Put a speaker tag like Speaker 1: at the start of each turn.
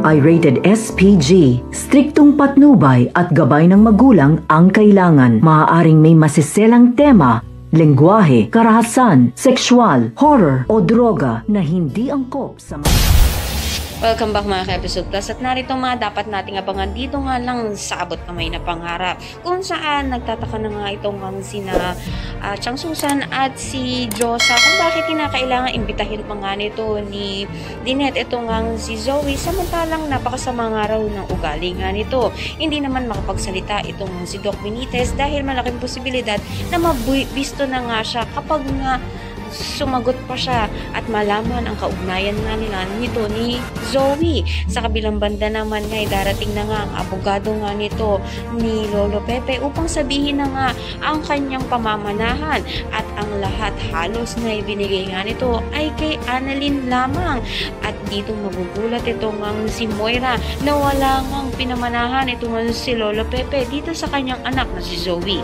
Speaker 1: ay rated SPG. Striktong patnubay at gabay ng magulang ang kailangan. Maaaring may masiselang tema, lengguwahe, karahasan, sexual, horror o droga na hindi angkop sa
Speaker 2: Welcome back mga ka-Episode Plus at narito mga dapat nating abangan dito nga lang sa abot kamay na pangarap kung saan nagtataka na nga itong sina Chang Susan at si Josa kung bakit kinakailangan imbitahin pa nga nito ni Lynette itong si Zoe samantalang napakasama nga raw ng ugali nga nito. Hindi naman makapagsalita itong si Doc Benitez dahil malaking posibilidad na mabisto na nga siya kapag nga sumagot pa siya at malaman ang kaugnayan nga nila nito ni Zoe. Sa kabilang banda naman nga darating na nga ang abogado nga nito ni Lolo Pepe upang sabihin na nga ang kanyang pamamanahan at ang lahat halos na ibinigay nga nito ay kay Annalyn lamang at dito magugulat itong si Moira na wala ngang pinamanahan itong si Lolo Pepe dito sa kanyang anak na si Zoe.